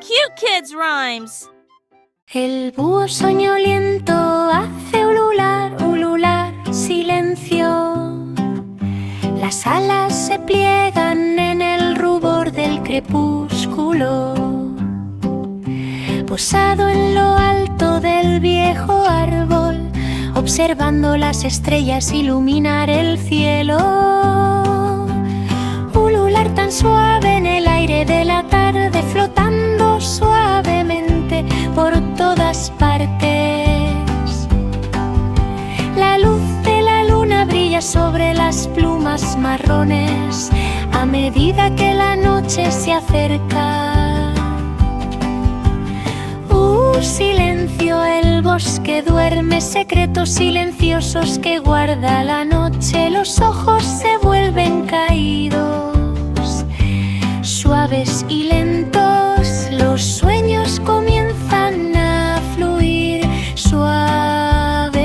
Cute kids rhymes. El búho soñoliento hace ulular, silencio. Las alas se pliegan en el rubor del crepúsculo. Posado en lo alto del viejo árbol, observando las estrellas iluminar el cielo. Ulular tan suave en el aire de la tarde, flotando suavemente por todas partes. La luz de la luna brilla sobre las plumas marrones a medida que la noche se acerca. Silencio, el bosque duerme, secretos silenciosos que guarda la noche. Los ojos se vuelven caídos, suaves y lentos. Los sueños comienzan a fluir suavemente.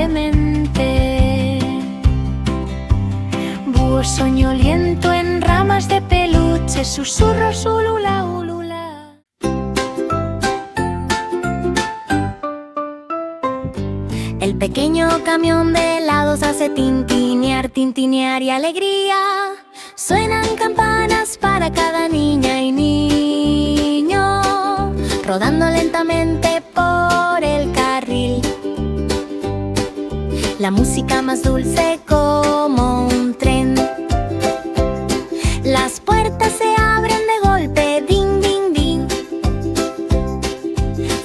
Búho soñoliento en ramas de peluche, susurros ulula, ulula. El pequeño camión de helados hace tintinear, tintinear y alegría. Suenan campanas para cada niña y niño, rodando lentamente por el carril. La música más dulce como un tren. Las puertas se abren de golpe, ding, ding, ding.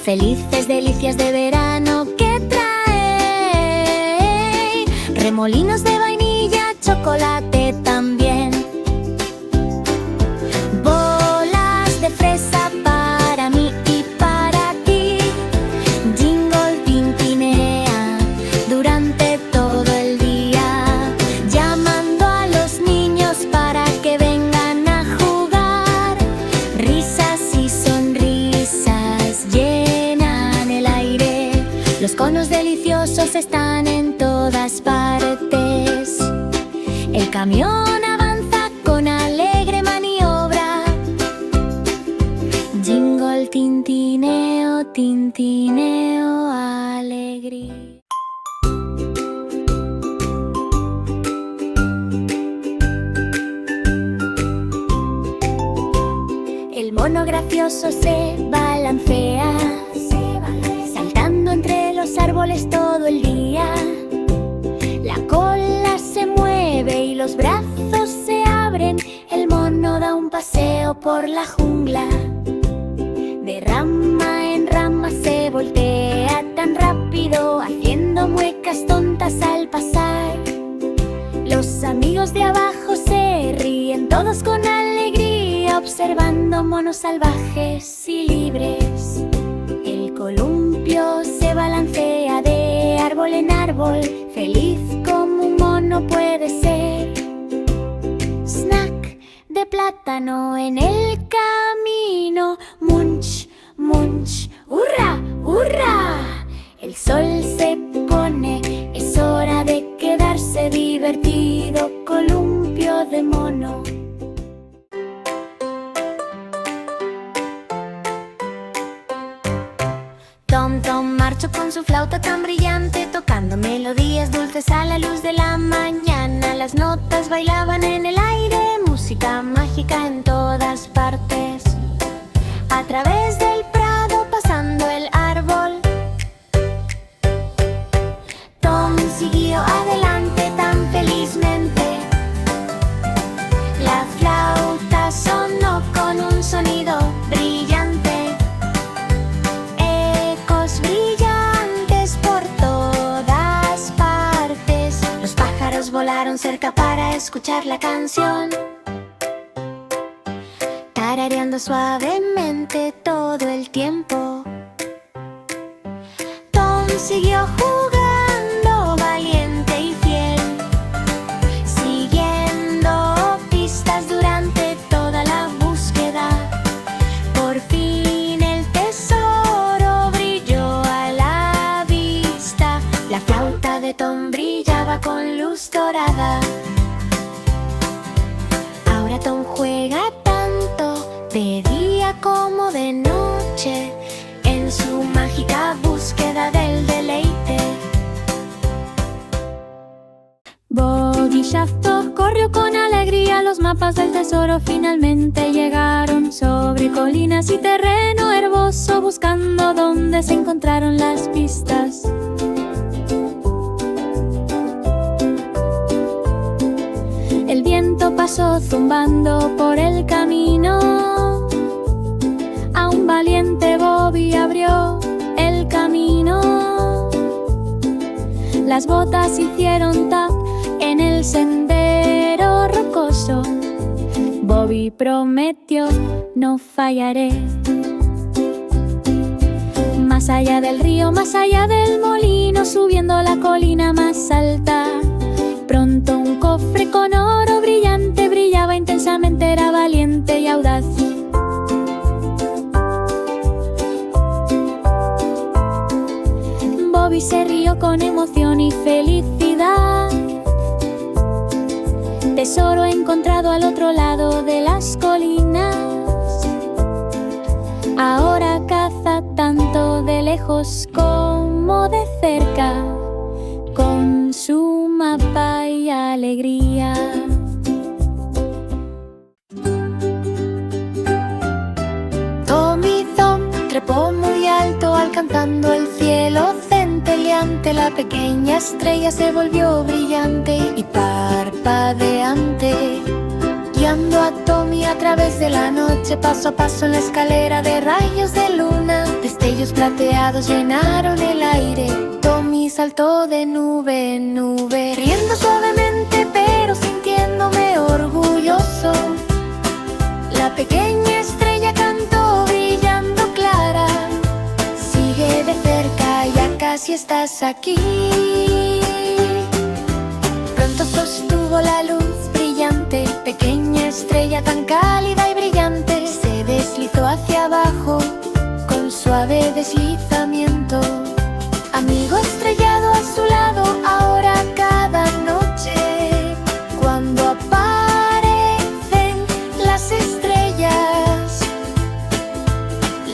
Felices delicias de verano que remolinos de vainilla, chocolate también. Bolas de fresa para mí y para ti. Jingle tintinea durante todo el día, llamando a los niños para que vengan a jugar. Risas y sonrisas llenan el aire. Los conos deliciosos están en todas partes. El camión avanza con alegre maniobra. Jingle, tintineo, tintineo, alegría. El mono gracioso se balancea, saltando entre los árboles todo el día. La cola se mueve y los brazos se abren. El mono da un paseo por la jungla. De rama en rama se voltea tan rápido, haciendo muecas tontas al pasar. Los amigos de abajo se ríen, todos con alegría, observando monos salvajes y libres. El columpio se balancea de árbol en árbol, feliz como un mono puede ser. Snack de plátano en el camino, munch, munch, hurra, hurra. El sol se pone, es hora de quedarse divertido, columpio de mono. Tom Tom marchó con su flauta tan brillante, tocando melodías dulces a la luz de la mañana. Las notas bailaban en el aire, música mágica en todas partes. A través del prado, pasando el árbol, Tom siguió adelante tan felizmente. La flauta sonó con un sonido brillante. Volaron cerca para escuchar la canción, tarareando suavemente todo el tiempo. Tom siguió jugando valiente y fiel, siguiendo pistas durante toda la búsqueda. Por fin el tesoro brilló a la vista. La flauta de Tom brillaba con luz dorada. Ahora Tom juega tanto de día como de noche. noche en su mágica búsqueda del deleite. Bobby Shafto corrió con alegría, los mapas del tesoro finalmente llegaron sobre colinas y terreno herboso, buscando donde se encontraron las pistas. El viento pasó zumbando por el camino, a un valiente Bobby abrió el camino. Las botas hicieron tap en el sendero rocoso. Bobby prometió: no fallaré. Más allá del río, más allá del molino, subiendo la colina más alta, pronto un cofre con oro brillante brillaba intensamente, era valiente y audaz. Bobby se rió con emoción y felicidad. Tesoro encontrado al otro lado de las colinas. Ahora caza tanto de lejos como de cerca, con su mapa y alegría. Tommy Thumb trepó muy alto, alcanzando el cielo centelleante. La pequeña estrella se volvió brillante y parpadeante, guiando a Tommy a través de la noche, paso a paso en la escalera de rayos de luna. Destellos plateados llenaron el aire. Tommy saltó de nube en nube, riendo suavemente pero sintiéndome orgulloso. La pequeña estrella cantó brillando clara: sigue de cerca, ya casi estás aquí. Pronto sostuvo la luz brillante, pequeña estrella tan cálida y brillante, se deslizó hacia abajo con suave deslizamiento. Amigo estrellado a su lado, ahora cada noche, cuando aparecen las estrellas,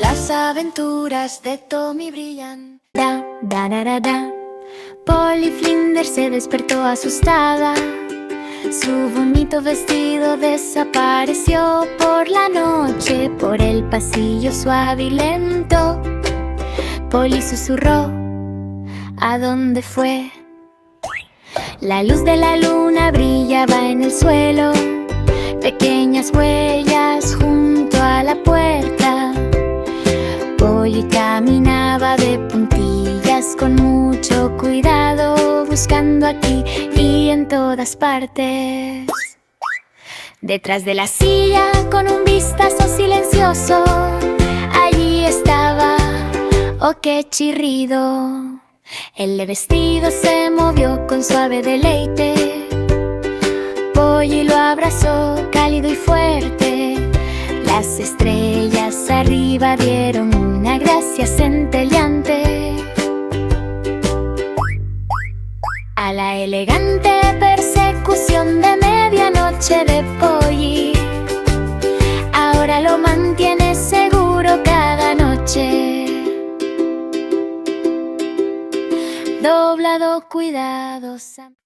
las aventuras de Tommy brillan. Da, da, da, da, da. Polly Flinders se despertó asustada. Su bonito vestido desapareció por la noche, por el pasillo suave y lento. Polly susurró: ¿a dónde fue? La luz de la luna brillaba en el suelo, pequeñas huellas junto a la puerta. Polly caminaba de puntillas con mucho cuidado, buscando aquí y en todas partes. Detrás de la silla, con un vistazo silencioso, allí estaba Oh, qué chirrido. El vestido se movió con suave deleite. Polly lo abrazó cálido y fuerte. Las estrellas arriba dieron una gracia centelleante a la elegante persecución de medianoche de Polly. Ahora lo mantiene seguro cada noche, doblado cuidadosamente.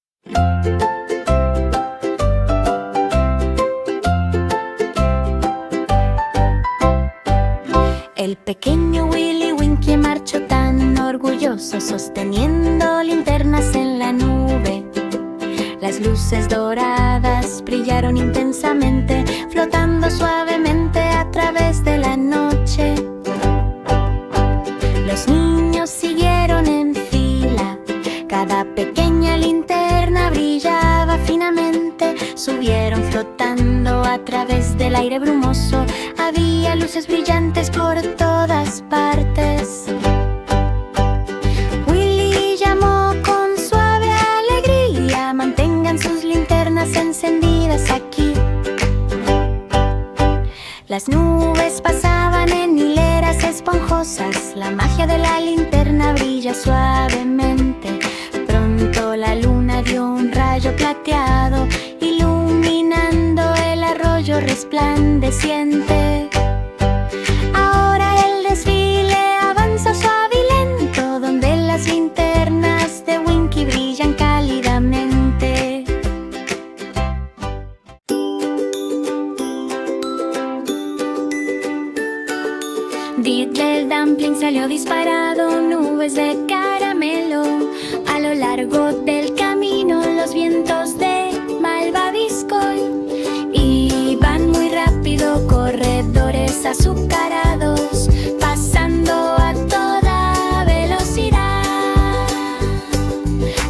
El pequeño Willy Winky marchó tan orgulloso, sosteniendo linternas en la nube. Las luces doradas brillaron intensamente, flotando suavemente a través de la noche. Los niños siguieron en fila, cada pequeña linterna brillaba finamente. Subieron flotando a través del aire brumoso, había luces brillantes por todas partes. Willy llamó con suave alegría: mantengan sus linternas encendidas aquí. Las nubes pasaban en hileras esponjosas, la magia de la linterna brilla suavemente. Pronto la luna dio un rayo plateado, iluminando el arroyo resplandeciente. Ahora el desfile Diddle el dumpling salió disparado, nubes de caramelo. A lo largo del camino los vientos de malvavisco iban muy rápido, corredores azucarados, pasando a toda velocidad.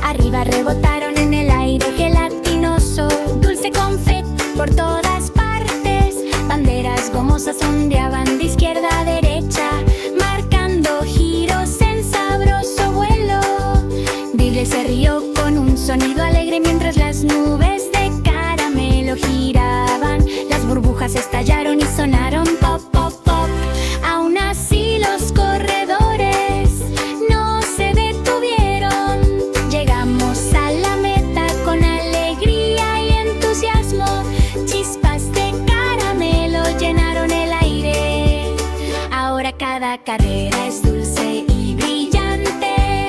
Arriba rebotaron en el aire gelatinoso, dulce confeti por todas partes. Banderas gomosas ondeaban de izquierda a derecha, marcando giros en sabroso vuelo. Diddle se rió con un sonido alegre mientras las nubes de caramelo giraban. Las burbujas estallaron y sonaron pop, pop, pop. Aún así los corredores no se detuvieron. Llegamos a la meta con alegría y entusiasmo. Chispas de caramelo llenaron el aire. Ahora cada carrera es dulce y brillante.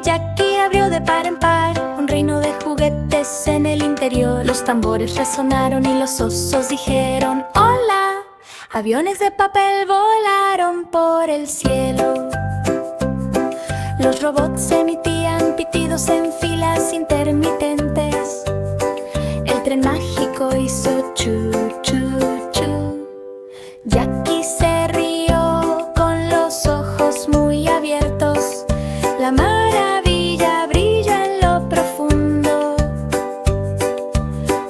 Jackie abrió de par en par un reino de juguetes en el interior. Los tambores resonaron y los osos dijeron ¡hola! Aviones de papel volaron por el cielo. Los robots emitían pitidos en filas intermitentes. El tren mágico hizo chu, chu, chu. Jackie se rió con los ojos muy abiertos. La maravilla brilla en lo profundo.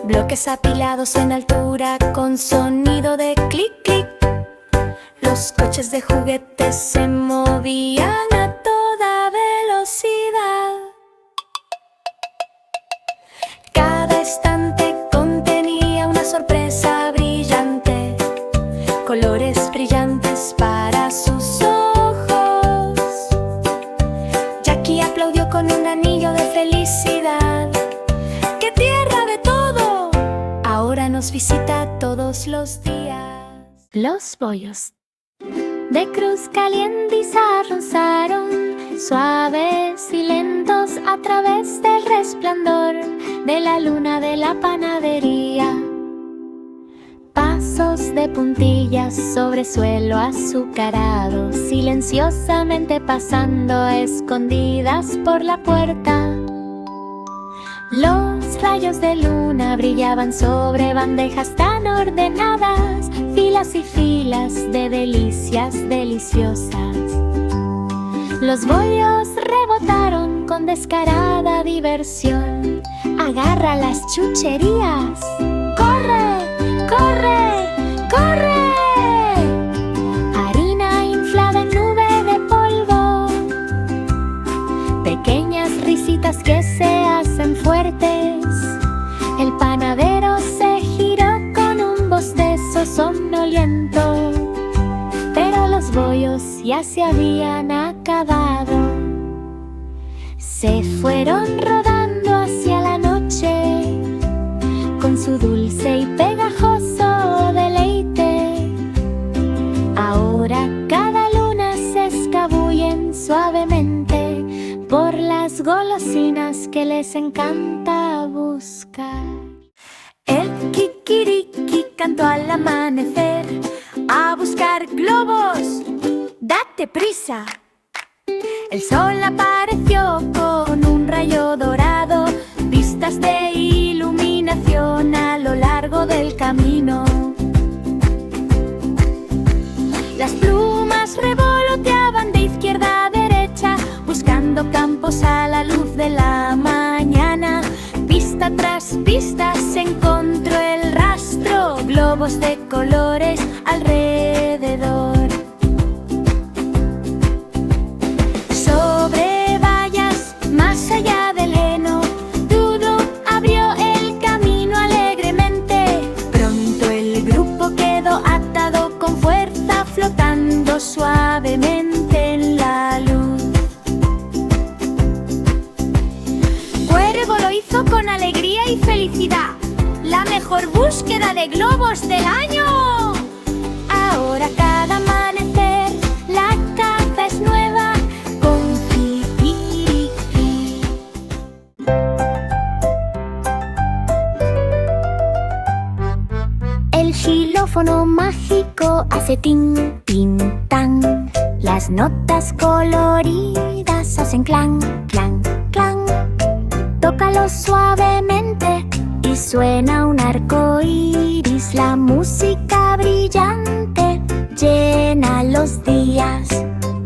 Bloques apilados en altura con sonido de clic, clic. Los coches de juguetes se movían a toda velocidad. Cada estante contenía una sorpresa brillante, colores brillantes para sus ojos. Jackie aplaudió con un anillo de felicidad. ¡Qué tierra de todo! Ahora nos visita todos los días. Los bollos de cruz caliente avanzaron, suaves y lentos a través del resplandor de la luna de la panadería. Pasos de puntillas sobre suelo azucarado, silenciosamente pasando a escondidas por la puerta. Los rayos de luna brillaban sobre bandejas tan ordenadas, filas y filas de delicias deliciosas. Los bollos rebotaron con descarada diversión. Agarra las chucherías. ¡Corre! ¡Corre! ¡Corre! Harina inflada en nube de polvo. Pequeñas risitas que se hacen fuertes. El panadero se giró con un bostezo somnoliento, pero los bollos ya se habían acabado. Se fueron rodando hacia la noche con su dulce y pegajoso deleite. Ahora cada luna se escabullen suavemente por las golosinas que les encanta buscar. El kikiriki cantó al amanecer a buscar globos. ¡Date prisa! El sol apareció con un rayo dorado, pistas de iluminación a lo largo del camino. Las plumas revoloteaban de izquierda a derecha, buscando campos a la luz de la mañana. Pista tras pista se encontró el rastro, globos de colores alrededor. Sobre vallas, más allá del heno, Dudu abrió el camino alegremente. Pronto el grupo quedó atado con fuerza, flotando suavemente en la luz. Cuervo lo hizo con alegría y felicidad. ¡La mejor búsqueda de globos del año! Ahora cada amanecer la caza es nueva con Kikiriki. El xilófono mágico hace tin, tin, tan. Las notas coloridas hacen clan, clan, clan. Tócalo suavemente y suena un arco iris. La música brillante llena los días.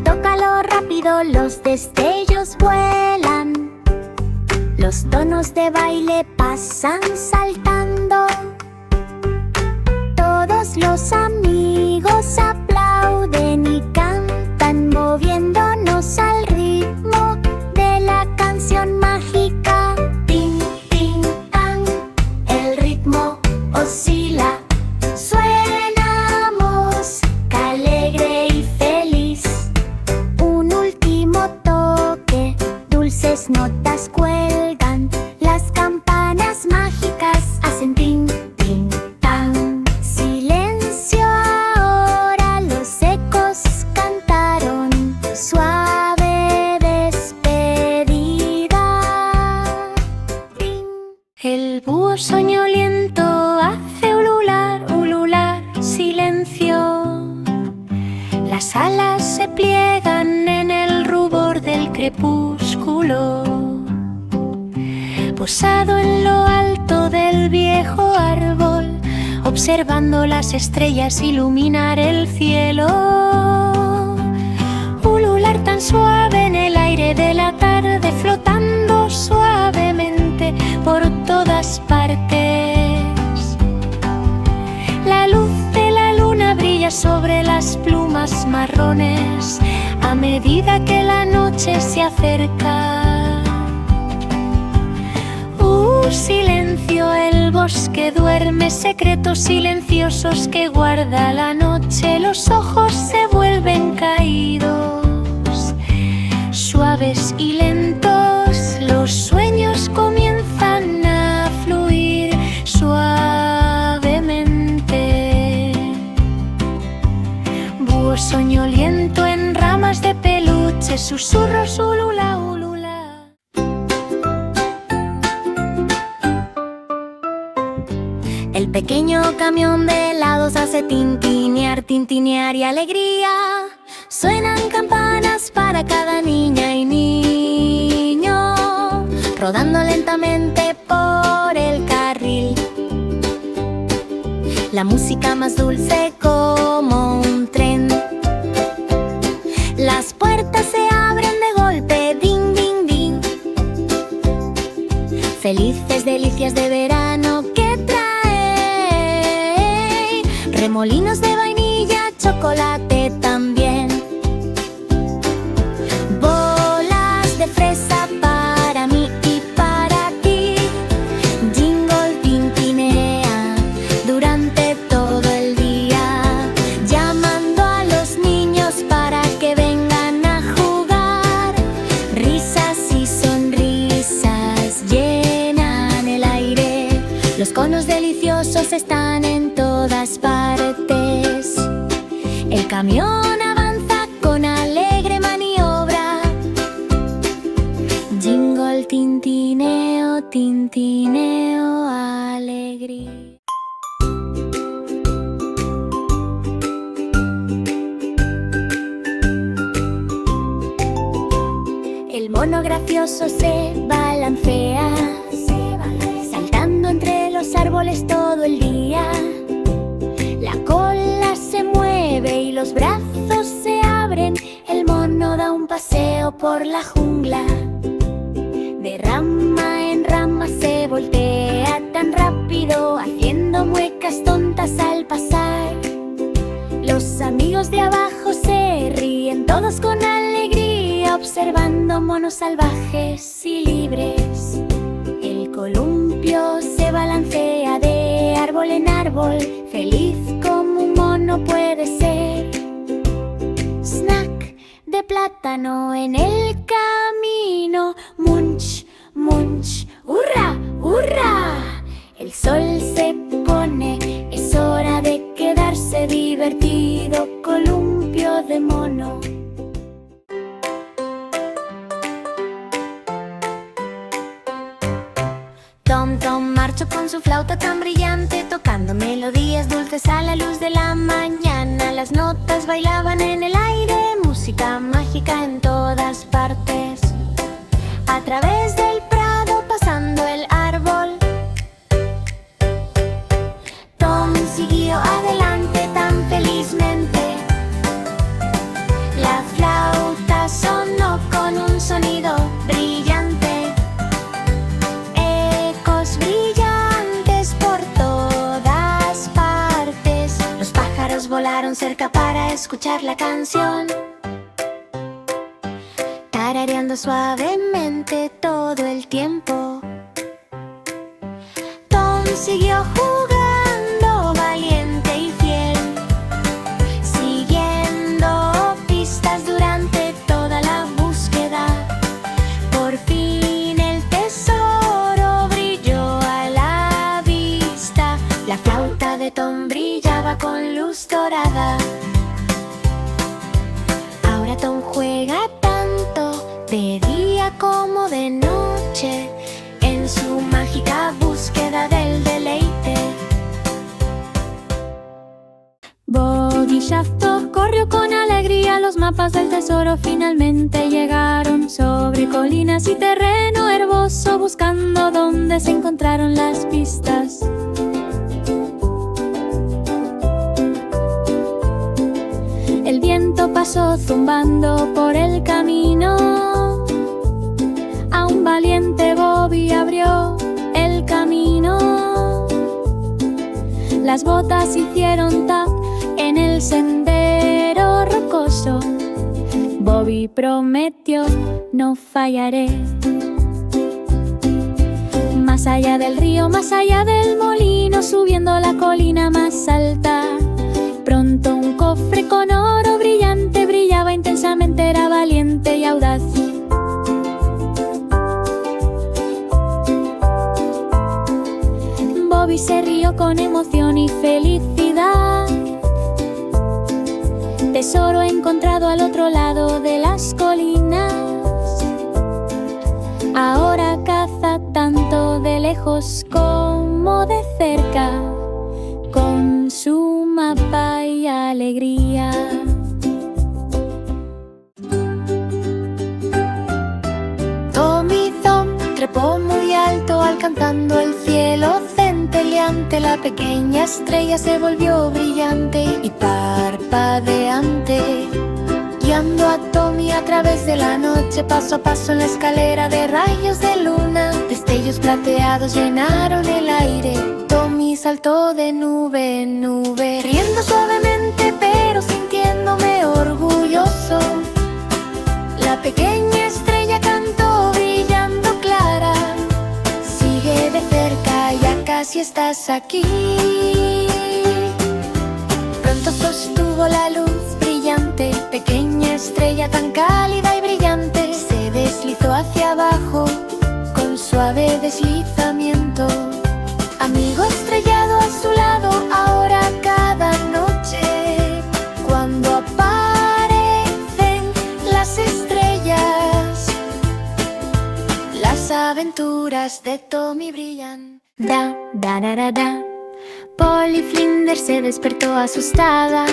Tócalo rápido, los destellos vuelan. Los tonos de baile pasan saltando. Todos los amigos aplauden y cantan, moviéndonos al ritmo de la canción mágica. Tin, tin, tan, el ritmo oscila. Suena música alegre y feliz. Un último toque, dulces notas cuelgan. Las campanas mágicas hacen tin, tin, tan. Silencio ahora, los ecos cantaron. Suave despedida. Tin. El búho soñoliento hace ulular, ulular, silencio. Las alas se pliegan en el rubor del crepúsculo. Posado en lo alto del viejo árbol, observando las estrellas iluminar el cielo. Ulular tan suave en el aire de la tarde, flotando suavemente por todas partes. La luz de la luna brilla sobre las plumas marrones a medida que la noche se acerca. Silencio, el bosque duerme, secretos silenciosos que guarda la noche. Los ojos se vuelven caídos, suaves y lentos. Los sueños comienzan a fluir suavemente. Búho soñoliento en ramas de peluche, susurros ulula, ulula. El pequeño camión de helados hace tintinear, tintinear y alegría. Suenan campanas para cada niña y niño, rodando lentamente por el carril. La música más dulce como un tren. Las puertas se abren de golpe, ding, ding, ding. Felices delicias de verano que trae remolinos de vainilla, chocolate también. Bolas de fresa para mí y para ti. Jingle tintinea durante todo el día, llamando a los niños para que vengan a jugar. Risas y sonrisas llenan el aire. Los conos deliciosos están en todas partes. El camión avanza con alegre maniobra. Jingle, tintineo, tintineo, alegría. El mono gracioso se balancea, saltando entre los árboles todo el día. La cola se mueve y los brazos se abren. El mono da un paseo por la jungla. De rama en rama se voltea tan rápido, haciendo muecas tontas al pasar. Los amigos de abajo se ríen todos con alegría, observando monos salvajes y libres. El columpio se balancea de árbol en árbol, feliz como un mono puede ser. Snack de plátano en el camino, munch, munch, hurra, hurra. El sol se pone, es hora de quedarse divertido, columpio de mono. Tom Tom marchó con su flauta tan brillante, tocando melodías dulces luz de la mañana, las notas bailaban en el aire, música mágica en todas partes. A través del prado pasando el árbol, Tom siguió adelante tan felizmente. La flauta sonó con un sonido brillante, ecos brillantes por todas partes. Los pájaros volaron cerca para escuchar la canción, tarareando suavemente todo el tiempo. Tom siguió jugando valiente y fiel, siguiendo pistas durante toda la búsqueda. Por fin el tesoro brilló a la vista. La flauta de Tom brillaba con luz dorada. Ahora Tom juega tanto de día como de noche, en su mágica búsqueda del deleite. Boggy Shafto corrió con alegría, los mapas del tesoro finalmente llegaron. Sobre colinas y terreno herboso, buscando donde se encontraron las pistas. El viento pasó zumbando por el camino. A un valiente Bobby abrió el camino. Las botas hicieron tap en el sendero rocoso. Bobby prometió: no fallaré. Más allá del río, más allá del molino, subiendo la colina más alta. Pronto un cofre con oro brillante brillaba intensamente, era valiente y audaz. Bobby se rió con emoción y felicidad. Tesoro encontrado al otro lado de las colinas. Ahora caza tanto de lejos como de cerca, con su mapa y alegría. Tommy Tom trepó muy alto, alcanzando el cielo centelleante. La pequeña estrella se volvió brillante y parpadeante, guiando a Tommy a través de la noche, paso a paso en la escalera de rayos de luna. Destellos plateados llenaron el aire. Tommy saltó de nube en nube, riendo suavemente pero sintiéndome orgulloso. La pequeña estrella cantó brillando clara: sigue de cerca, ya casi estás aquí. Pronto sostuvo la luz brillante, pequeña estrella tan cálida y brillante. Se deslizó hacia abajo con suave deslizamiento. Amigo estrellado a su lado, ahora cada noche, cuando aparecen las estrellas, las aventuras de Tommy brillan. Da, da, da, da, da. Polly Flinders se despertó asustada.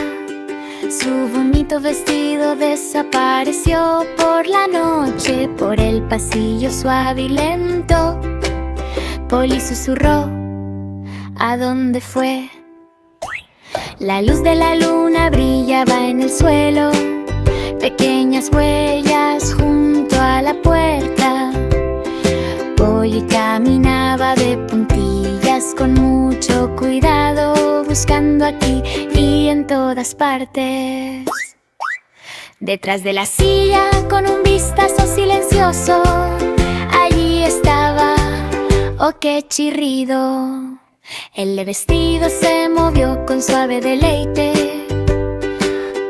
Su bonito vestido desapareció por la noche, por el pasillo suave y lento. Polly susurró: ¿a dónde fue? La luz de la luna brillaba en el suelo, pequeñas huellas junto a la puerta. Polly caminaba de puntillas con mucho cuidado, buscando aquí y en todas partes. Detrás de la silla, con un vistazo silencioso, allí estaba ¡oh, qué chirrido! El vestido se movió con suave deleite.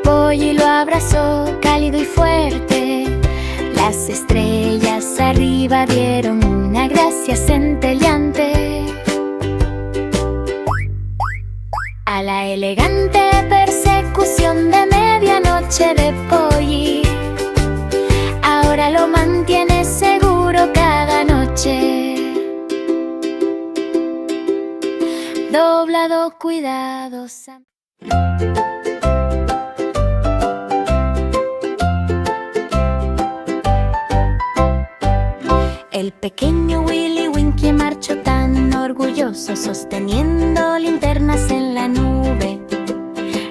Polly lo abrazó cálido y fuerte. Las estrellas arriba dieron una gracia centelleante a la elegante persecución de medianoche de Polly. Ahora lo mantiene seguro cada noche, doblado cuidadosamente. El pequeño Willy Winky marchó tan orgulloso, sosteniendo linternas en la nube.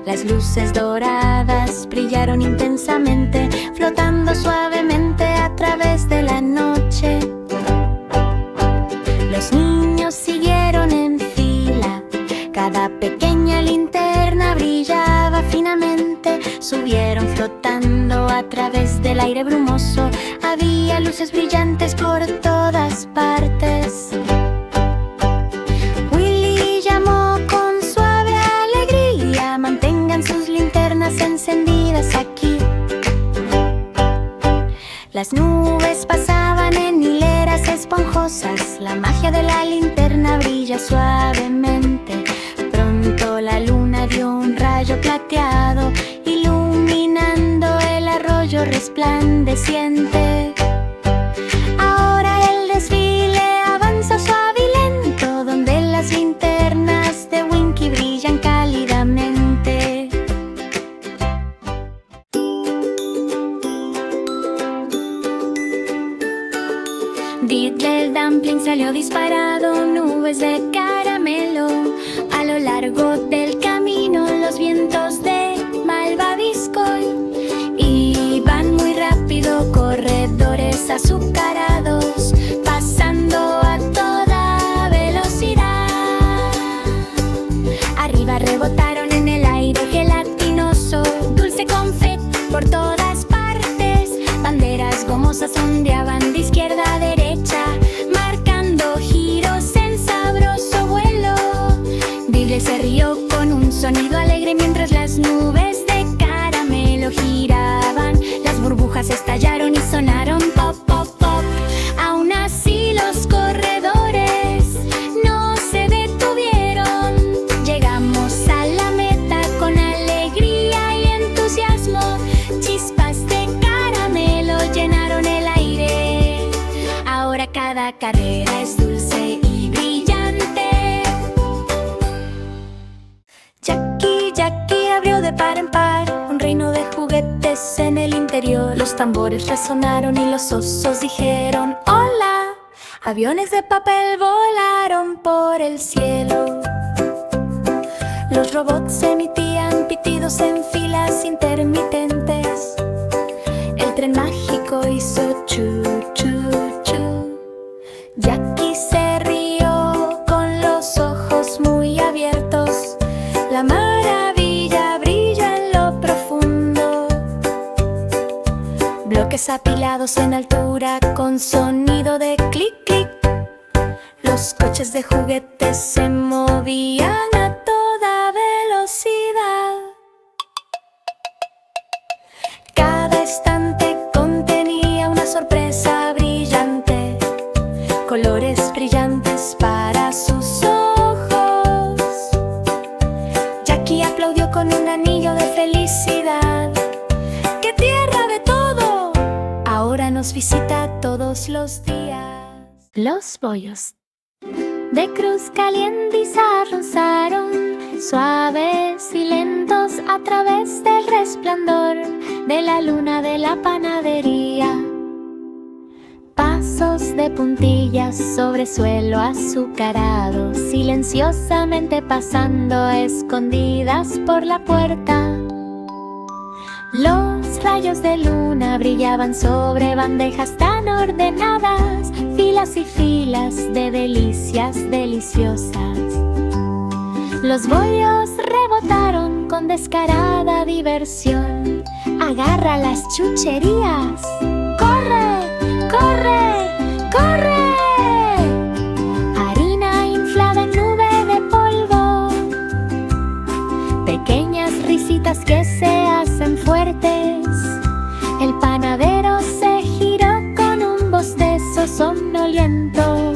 Las luces doradas brillaron intensamente, flotando suavemente a través de la noche. Los niños siguieron en fila, cada pequeña linterna brillaba finamente. Subieron flotando a través del aire brumoso, había luces brillantes por todas partes. Willy llamó con suave alegría: mantengan sus linternas encendidas aquí. Las nubes pasaban en hileras esponjosas, la magia de la linterna brilla suavemente. Pronto la luna dio un rayo plateado, iluminando el arroyo resplandeciente. Ahora el desfile avanza suave y lento, donde las linternas de Winky brillan cálidamente. Diddle el dumpling salió disparado, nubes de caramelo. A lo largo del camino los vientos de malvavisco iban muy rápido, corredores azucarados, pasando a toda velocidad. Arriba rebotaron en el aire gelatinoso, dulce confeti por todas partes. Banderas gomosas ondeaban de izquierda a derecha, marcando giros en sabroso vuelo. Diddle se rió con un sonido alegre mientras las nubes de caramelo giraban. Las burbujas estallaron y sonaron pop, pop, pop. Aún así los corredores no se detuvieron. Llegamos a la meta con alegría y entusiasmo. Chispas de caramelo llenaron el aire. Ahora cada carrera es dulce y brillante. Jackie abrió de par en par un reino de juguetes en el interior. Los tambores resonaron y los osos dijeron hola. Aviones de papel volaron por el cielo. Los robots emitían pitidos en filas intermitentes. El tren mágico hizo chu, chu, chu. Jackie se rió con los ojos muy abiertos. La maravilla brilla en lo profundo. Bloques apilados en altura con sonido de clic, clic. Los coches de juguetes se movían a toda velocidad. Cada estante contenía una sorpresa brillante, colores brillantes para sus ojos. Jackie aplaudió con un anillo de felicidad. ¡Qué tierra de todo! Ahora nos visita todos los días. Los bollos de cruz caliente y se avanzaron, suaves y lentos a través del resplandor de la luna de la panadería. Pasos de puntillas sobre suelo azucarado, silenciosamente pasando a escondidas por la puerta. Los rayos de luna brillaban sobre bandejas tan ordenadas, filas y filas de delicias deliciosas. Los bollos rebotaron con descarada diversión. Agarra las chucherías. ¡Corre! ¡Corre! ¡Corre! Harina inflada en nube de polvo. Pequeñas risitas que se hacen fuertes. El panadero se giró con un bostezo somnoliento,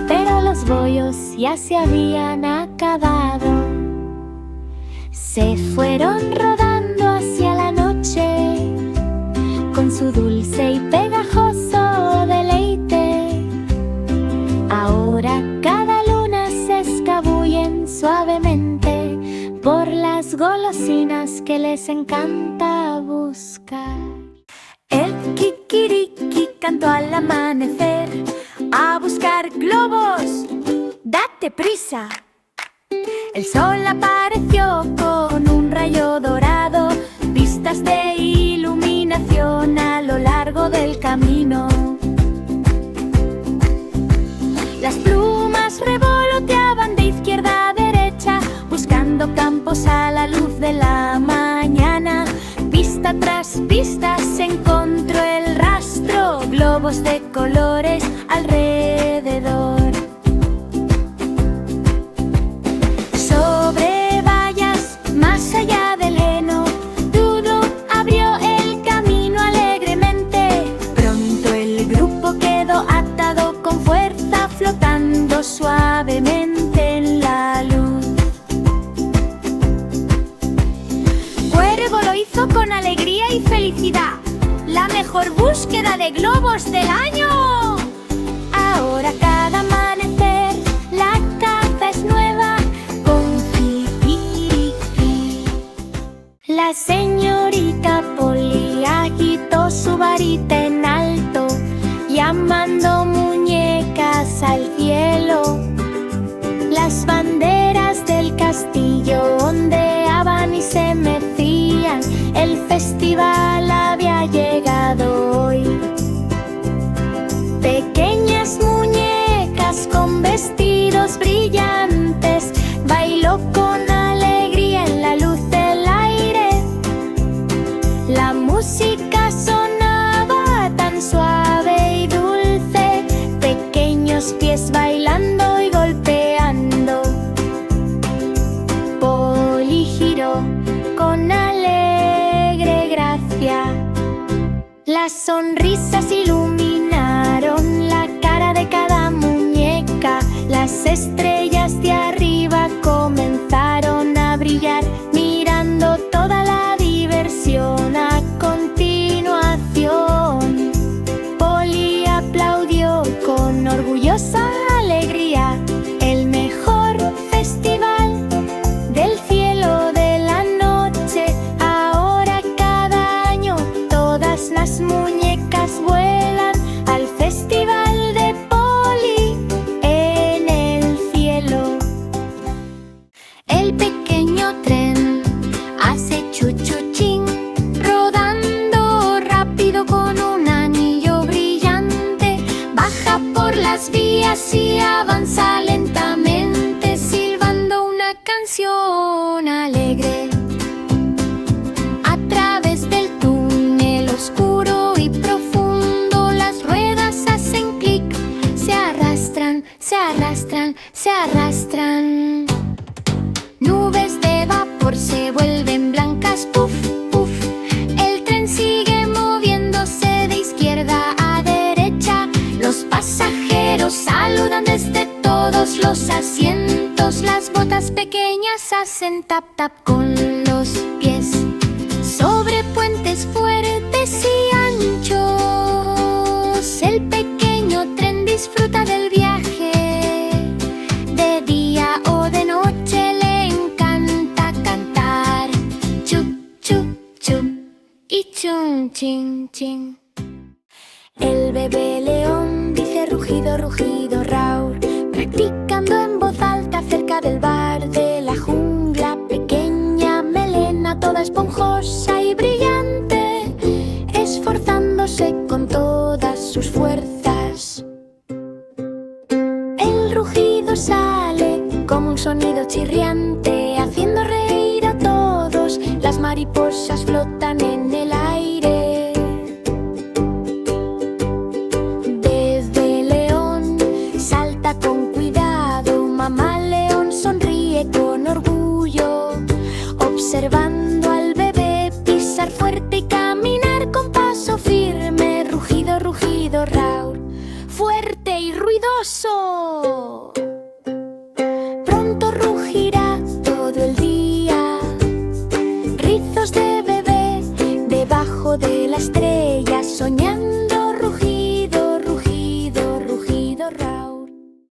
pero los bollos ya se habían acabado. Se fueron rodando hacia la noche con su dulce y pegajoso deleite. Ahora cada luna se escabullen suavemente por las pequeñas golosinas que les encanta buscar. El kikiriki cantó al amanecer, a buscar globos, ¡date prisa! El sol apareció con un rayo dorado, pistas de iluminación a lo largo del camino. Las plumas revoloteaban de izquierda a derecha, buscando campos a la luz de la mañana. Pista tras pista se encontró el rastro, globos de colores alrededor. Sobre vallas, más allá del heno, Dudu abrió el camino alegremente. Pronto el grupo quedó atado con fuerza, flotando suavemente en la luz. Cuervo lo hizo con alegría y felicidad, la mejor búsqueda de globos del año. Ahora cada amanecer la caza es nueva con kikiriki. La señorita Polly agitó su varita en alto, llamando muñecas al cielo. Las banderas del castillo ondeaban y se mecían, el festival había llegado hoy. Pequeñas muñecas con vestidos brillantes bailó con alegría en la luz del aire. La música sonaba tan suave y dulce, pequeños pies bailando y golpeando. Polly giró con alegre gracia. Las sonrisas iluminaron la cara de cada muñeca. Las estrellas de arriba comenzaron a brillar, mirando toda la diversión a continuación. Polly aplaudió con orgullosa alegría. El mejor festival del cielo de la noche. Ahora cada año todas las muñecas vuelan al festival de Polly en el cielo. El pequeño tren hace chu-chu-ching, rodando rápido con un anillo brillante. Baja por las vías y avanza lentamente, silbando una canción alegre. A través del túnel oscuro y profundo, las ruedas hacen clic, se arrastran, se arrastran, se arrastran. Nubes de vapor se vuelven blancas, puff, puff. El tren sigue moviéndose de izquierda a derecha. Los pasajeros saludan desde todos los asientos. Las botas pequeñas hacen tap tap con los pies sobre puentes fuertes y anchos. El pequeño tren disfruta del viaje. De día o de noche le encanta cantar. Chup, chup, chup y chun, chin, chin. El bebé león dice rugido, rugido, raur, practicando en voz alta cerca del bar de la jungla. Pequeña melena toda esponjosa y brillante, esforzándose con todas sus fuerzas. El rugido sale como un sonido chirriante, haciendo reír a todos. Las mariposas flotan en el aire. Con cuidado, mamá león sonríe con orgullo, observando al bebé pisar fuerte y caminar con paso firme. Rugido, rugido, raur, fuerte y ruidoso. Pronto rugirá todo el día. Rizos de bebé debajo de la estrella.